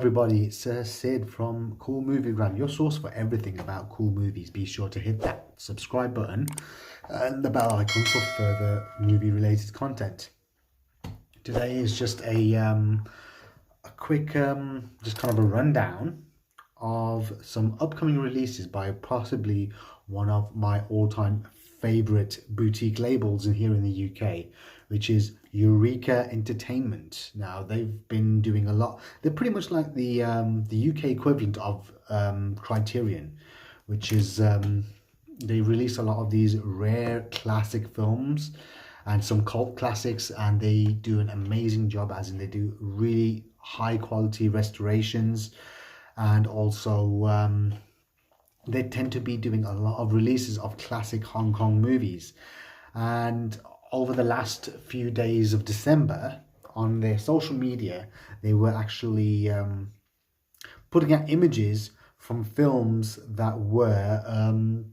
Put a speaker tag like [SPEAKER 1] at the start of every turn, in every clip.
[SPEAKER 1] everybody, it's Sid from Cool Movie Grab, your source for everything about cool movies. Be sure to hit that subscribe button and the bell icon for further movie related content. Today is just a quick just kind of a rundown of some upcoming releases by possibly one of my all-time favorite boutique labels in here in the UK, which is Eureka Entertainment. Now they've been doing a lot. They're pretty much like the UK equivalent of Criterion, which is they release a lot of these rare classic films and some cult classics, and they do an amazing job, as in they do really high quality restorations, and also they tend to be doing a lot of releases of classic Hong Kong movies. And over the last few days of December, on their social media, they were actually putting out images from films that were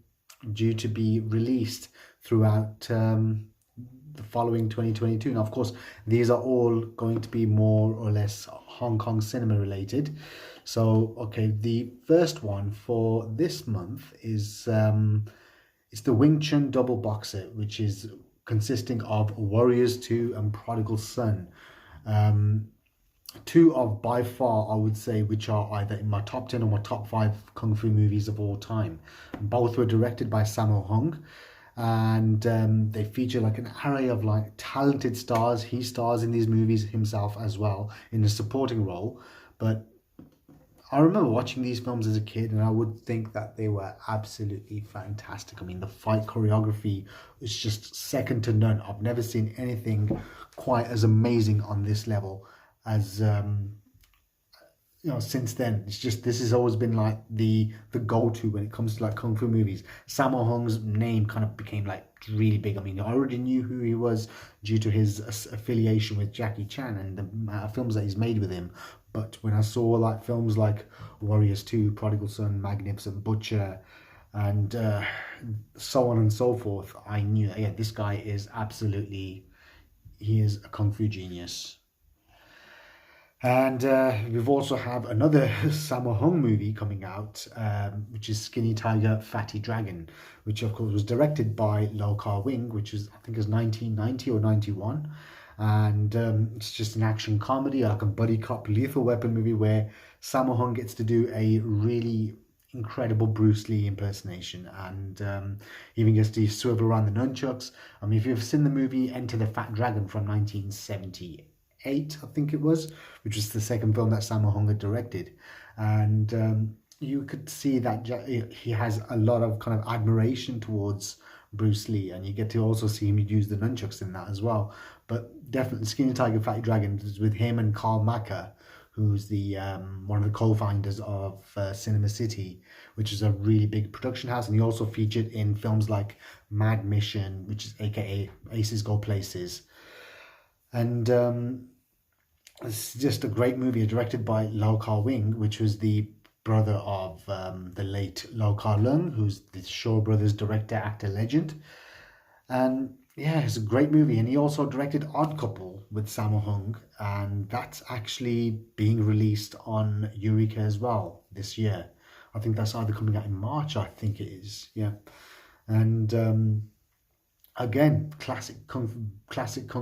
[SPEAKER 1] due to be released throughout the following 2022. Now, of course, these are all going to be more or less Hong Kong cinema related. So, okay, the first one for this month is it's the Wing Chun double box set, which is consisting of Warriors 2 and Prodigal Son. Two of, by far, I would say, which are either in my top 10 or my top 5 Kung Fu movies of all time. Both were directed by Sammo Hung, and they feature like an array of like talented stars. He stars in these movies himself as well in a supporting role. But I remember watching these films as a kid, and I would think that they were absolutely fantastic. I mean, the fight choreography is just second to none. I've never seen anything quite as amazing on this level as since then. It's just, this has always been like the go-to when it comes to like kung fu movies. Sammo Hung's name kind of became like really big. I mean, I already knew who he was due to his affiliation with Jackie Chan and the films that he's made with him. But when I saw like films like Warriors 2, Prodigal Son, Magnificent Butcher, and so on and so forth, I knew that, yeah, this guy is absolutely, he is a kung fu genius. And we've also have another Sammo Hung movie coming out, which is Skinny Tiger, Fatty Dragon, which of course was directed by Lau Kar-wing, which is, I think, is 1990 or 91. And it's just an action comedy, like a buddy cop lethal weapon movie, where Sammo Hung gets to do a really incredible Bruce Lee impersonation, and even gets to swivel around the nunchucks. I mean, if you've seen the movie Enter the Fat Dragon from 1978, I think it was, which was the second film that Sammo Hung had directed, and you could see that he has a lot of kind of admiration towards Bruce Lee, and you get to also see him use the nunchucks in that as well. But definitely Skinny Tiger, Fatty Dragon is with him and Carl Macker, who's the one of the co-founders of Cinema City, which is a really big production house, and he also featured in films like Mad Mission, which is aka Aces Go Places. And it's just a great movie directed by Lau Kar-wing, which was the brother of the late Lau Kar-leung, who's the Shaw Brothers director, actor, legend. And yeah, it's a great movie. And he also directed Odd Couple with Sammo Hung, and that's actually being released on Eureka as well this year. I think that's either coming out in March, I think it is, yeah. And again, classic kung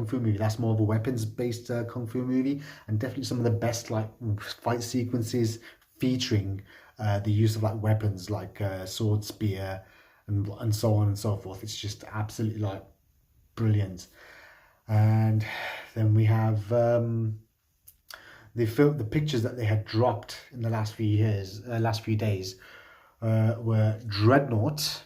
[SPEAKER 1] fu movie. That's more of a weapons-based kung fu movie, and definitely some of the best like fight sequences featuring the use of like weapons like sword, spear, and so on and so forth. It's just absolutely like brilliant. And then we have the pictures that they had dropped in the last few days were Dreadnought.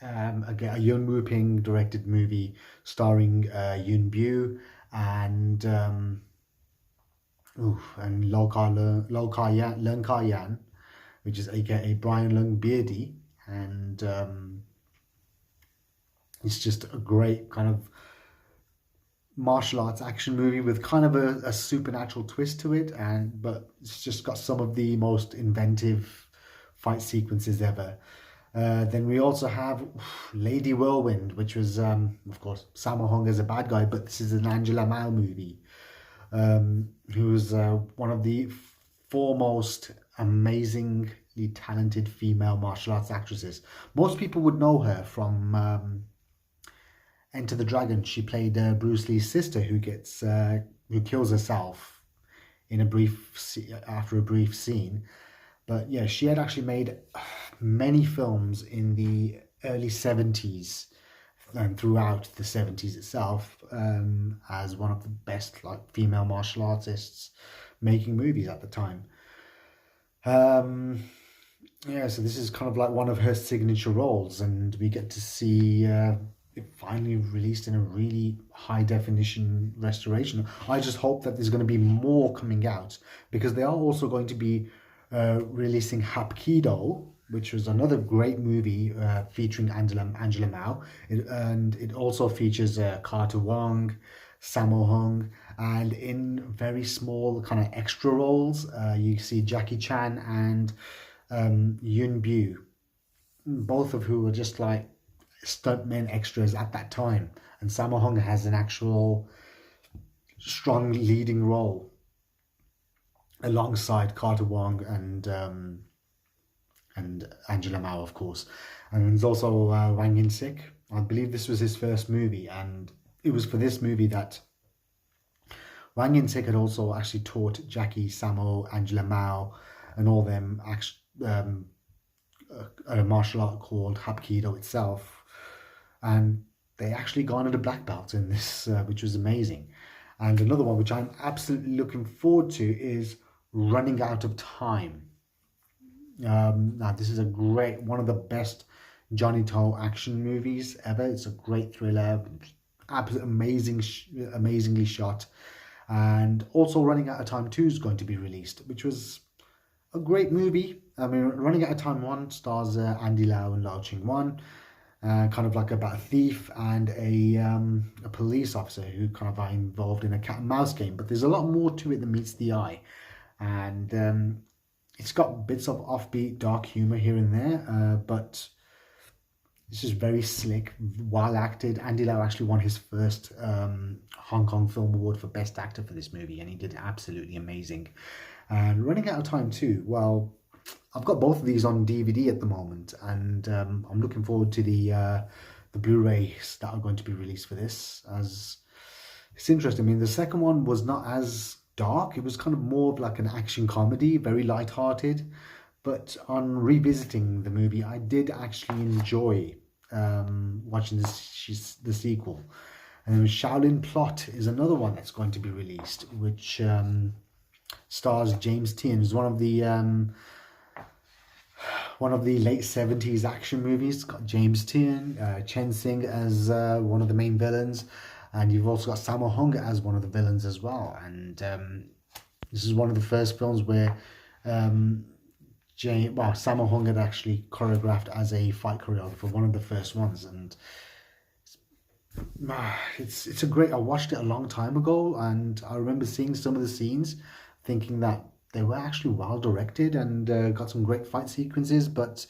[SPEAKER 1] Again, a Yuen Woo-ping directed movie starring Yun Bu and Leung Kar-yan, which is aka Brian Leung Beardy, and it's just a great kind of martial arts action movie with kind of a supernatural twist to it, but it's just got some of the most inventive fight sequences ever. Then we also have Lady Whirlwind, which was, of course, Sammo Hung as a bad guy, but this is an Angela Mao movie, who was one of the foremost amazingly talented female martial arts actresses. Most people would know her from Enter the Dragon. She played Bruce Lee's sister, who kills herself in after a brief scene. But yeah, she had actually made many films in the early 70s and throughout the 70s itself, as one of the best like female martial artists making movies at the time. Um, yeah, so this is kind of like one of her signature roles, and we get to see it finally released in a really high definition restoration. I just hope that there's going to be more coming out, because they are also going to be releasing Hapkido, which was another great movie featuring Angela Mao. And it also features Carter Wong, Sammo Hung, and in very small kind of extra roles, you see Jackie Chan and Yun Bu, both of who were just like stuntmen extras at that time. And Sammo Hung has an actual strong leading role alongside Carter Wong and Angela Mao, of course. And there's also Wang Yin-sik. I believe this was his first movie, and it was for this movie that Wang Yin-sik had also actually taught Jackie, Sammo, Angela Mao, and all them a martial art called Hapkido itself. And they actually garnered a black belt in this, which was amazing. And another one which I'm absolutely looking forward to is Running Out of Time. Now this is one of the best Johnny To action movies ever. It's a great thriller, amazingly shot. And also Running Out of Time 2 is going to be released, which was a great movie. I mean, Running Out of Time 1 stars Andy Lau and Lau Ching-wan, kind of like about a thief and a police officer who kind of are involved in a cat and mouse game. But there's a lot more to it than meets the eye. And it's got bits of offbeat dark humor here and there, but it's just very slick, well acted. Andy Lau actually won his first Hong Kong Film Award for Best Actor for this movie, and he did absolutely amazing. And Running Out of Time too, well, I've got both of these on DVD at the moment, and I'm looking forward to the Blu-rays that are going to be released for this, as it's interesting. I mean, the second one was not as dark. It was kind of more of like an action comedy, very light-hearted. But on revisiting the movie, I did actually enjoy watching the sequel. And Shaolin Plot is another one that's going to be released, which stars James Tien. It's one of the late 70s action movies. It's got James Tien, Chen Sing as one of the main villains. And you've also got Sammo Hung as one of the villains as well. And this is one of the first films where Sammo Hung had actually choreographed as a fight choreographer, one of the first ones. And it's a great... I watched it a long time ago, and I remember seeing some of the scenes, thinking that they were actually well directed and got some great fight sequences, but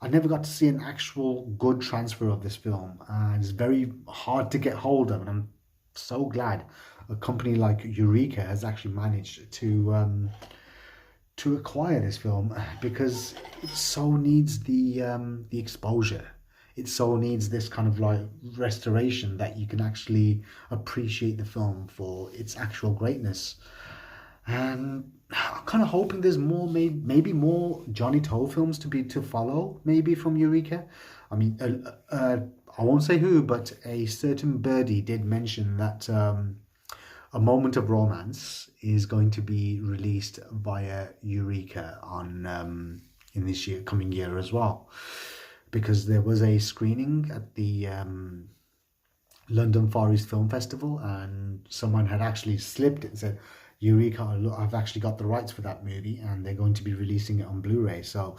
[SPEAKER 1] I never got to see an actual good transfer of this film. It's very hard to get hold of, and I'm so glad a company like Eureka has actually managed to acquire this film, because it so needs the exposure. It so needs this kind of like restoration that you can actually appreciate the film for its actual greatness. And I'm kind of hoping there's more, maybe more Johnny To films to follow, maybe from Eureka. I mean, I won't say who, but a certain birdie did mention that A Moment of Romance is going to be released via Eureka in this coming year as well, because there was a screening at the London Far East Film Festival, and someone had actually slipped it and said, Eureka, I've actually got the rights for that movie, and they're going to be releasing it on Blu-ray. So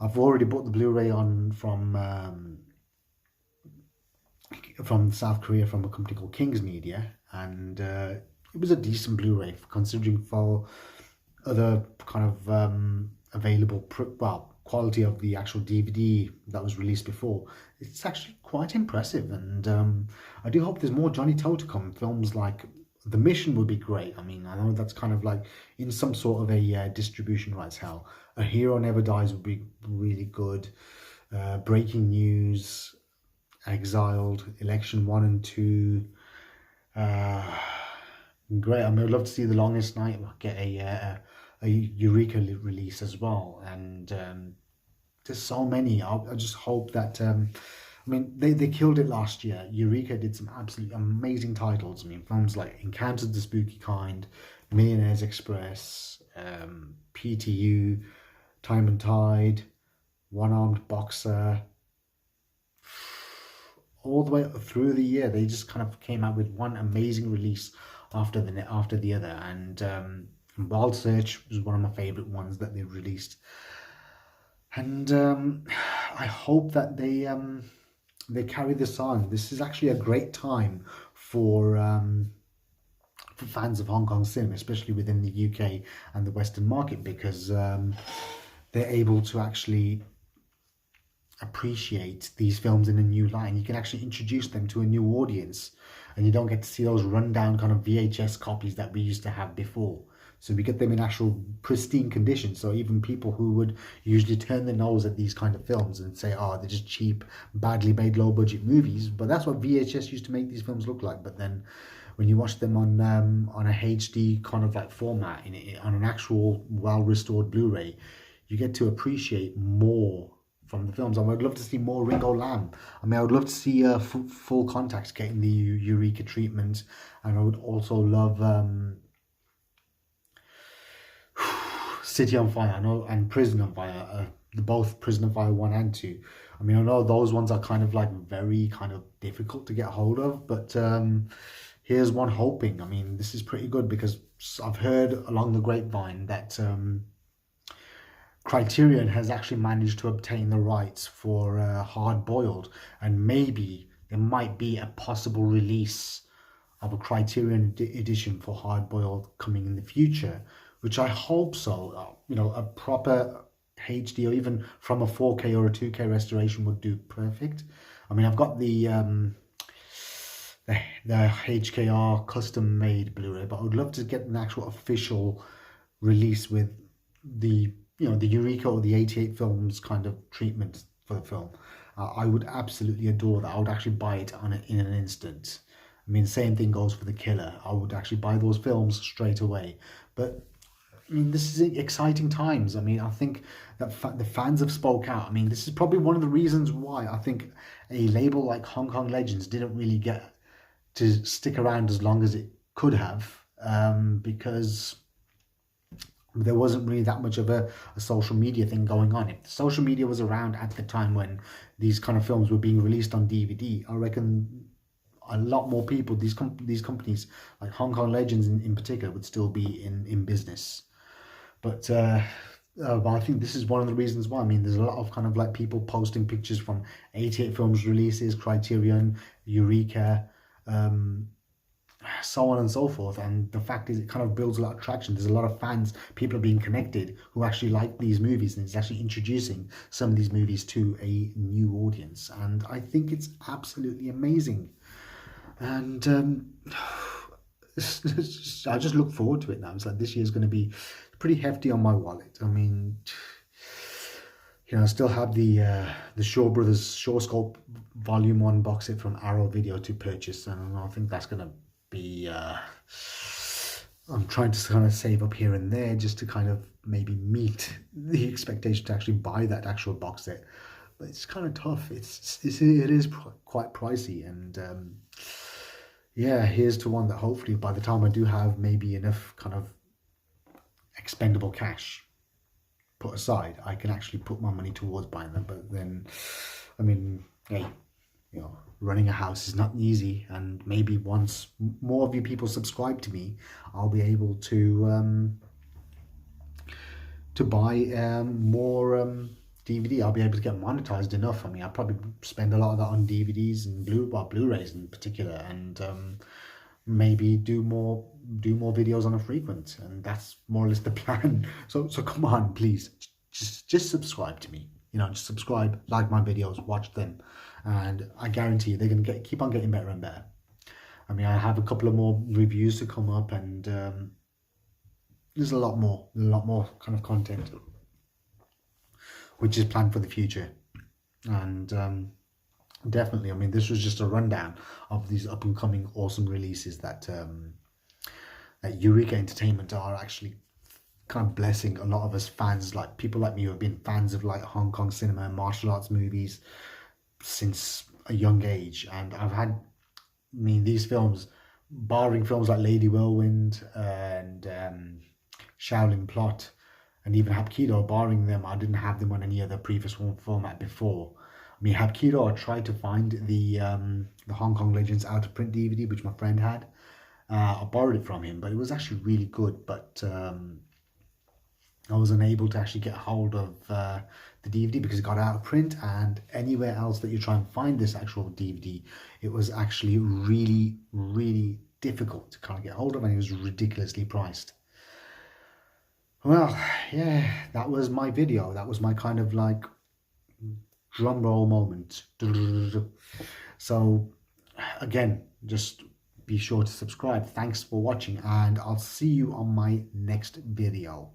[SPEAKER 1] I've already bought the Blu-ray from South Korea, from a company called King's Media, and it was a decent Blu-ray considering for other kind of available quality of the actual DVD that was released before. It's actually quite impressive, and I do hope there's more Johnny To to come. Films like the mission would be great. I mean, I know that's kind of like in some sort of a distribution rights hell. A Hero Never Dies would be really good. Breaking News, Exiled, Election 1 and 2. Uh, Great. I mean, I'd love to see The Longest Night get a Eureka release as well. And there's so many. I just hope that. I mean, they killed it last year. Eureka did some absolutely amazing titles. I mean, films like Encounters of the Spooky Kind, Millionaire's Express, PTU, Time and Tide, One Armed Boxer. All the way through the year, they just kind of came out with one amazing release after the other. And Wild Search was one of my favorite ones that they released. And I hope that they carry this on. This is actually a great time for fans of Hong Kong cinema, especially within the UK and the Western market, because they're able to actually appreciate these films in a new light. And you can actually introduce them to a new audience, and you don't get to see those rundown kind of VHS copies that we used to have before. So we get them in actual pristine condition. So even people who would usually turn their nose at these kind of films and say, oh, they're just cheap, badly made, low budget movies. But that's what VHS used to make these films look like. But then when you watch them on a HD kind of like format, on an actual well restored Blu-ray, you get to appreciate more from the films. I would love to see more Ringo Lam. I mean, I would love to see Full Contact getting the Eureka treatment. And I would also love City on Fire, I know, and Prison on Fire, both Prison on Fire 1 and 2. I mean, I know those ones are kind of like very kind of difficult to get hold of, but here's one hoping. I mean, this is pretty good because I've heard along the grapevine that Criterion has actually managed to obtain the rights for Hard Boiled, and maybe there might be a possible release of a Criterion edition for Hard Boiled coming in the future, which I hope so. You know, a proper HD or even from a 4K or a 2K restoration would do perfect. I mean, I've got the HKR custom made Blu-ray, but I would love to get an actual official release with the the Eureka or the 88 films kind of treatment for the film. I would absolutely adore that. I would actually buy it in an instant. I mean, same thing goes for The Killer. I would actually buy those films straight away. But I mean, this is exciting times. I mean, I think that the fans have spoke out. I mean, this is probably one of the reasons why I think a label like Hong Kong Legends didn't really get to stick around as long as it could have, because there wasn't really that much of a social media thing going on. If the social media was around at the time when these kind of films were being released on DVD, I reckon a lot more people, these companies like Hong Kong Legends in particular, would still be in business. But I think this is one of the reasons why. I mean, there's a lot of kind of like people posting pictures from 88 Films releases, Criterion, Eureka, so on and so forth. And the fact is, it kind of builds a lot of traction. There's a lot of fans, people are being connected who actually like these movies, and it's actually introducing some of these movies to a new audience. And I think it's absolutely amazing. And I just look forward to it now. It's like this year's going to be pretty hefty on my wallet. I mean, I still have the Shaw Brothers Shawscope Volume 1 box set from Arrow Video to purchase, and I think that's going to be I'm trying to kind of save up here and there just to kind of maybe meet the expectation to actually buy that actual box set. But it's kind of tough. It is quite pricey, and yeah, here's to one that hopefully by the time I do have maybe enough kind of expendable cash put aside, I can actually put my money towards buying them. But then, I mean, hey, running a house is not easy, and maybe once more of you people subscribe to me, I'll be able to buy more DVD. I'll be able to get monetized enough. I mean, I'll probably spend a lot of that on DVDs and Blu-rays in particular, and maybe do more videos on a frequent, and that's more or less the plan. So come on, please, just subscribe to me. Just subscribe, like my videos, watch them, and I guarantee you they're gonna keep on getting better and better. I mean, I have a couple of more reviews to come up, and there's a lot more kind of content which is planned for the future. And definitely, I mean, this was just a rundown of these up and coming awesome releases that that Eureka Entertainment are actually kind of blessing a lot of us fans, like people like me who have been fans of like Hong Kong cinema and martial arts movies since a young age. And I mean, these films, barring films like Lady Whirlwind and Shaolin Plot and even Hapkido, barring them, I didn't have them on any other previous format before. I mean, Hapkido, I tried to find the Hong Kong Legends out of print DVD, which my friend had. I borrowed it from him, but it was actually really good. But I was unable to actually get hold of the DVD because it got out of print, and anywhere else that you try and find this actual DVD, it was actually really, really difficult to kind of get hold of, and it was ridiculously priced. Well, yeah, that was my video. That was my kind of like drum roll moment. So again, just be sure to subscribe. Thanks for watching, and I'll see you on my next video.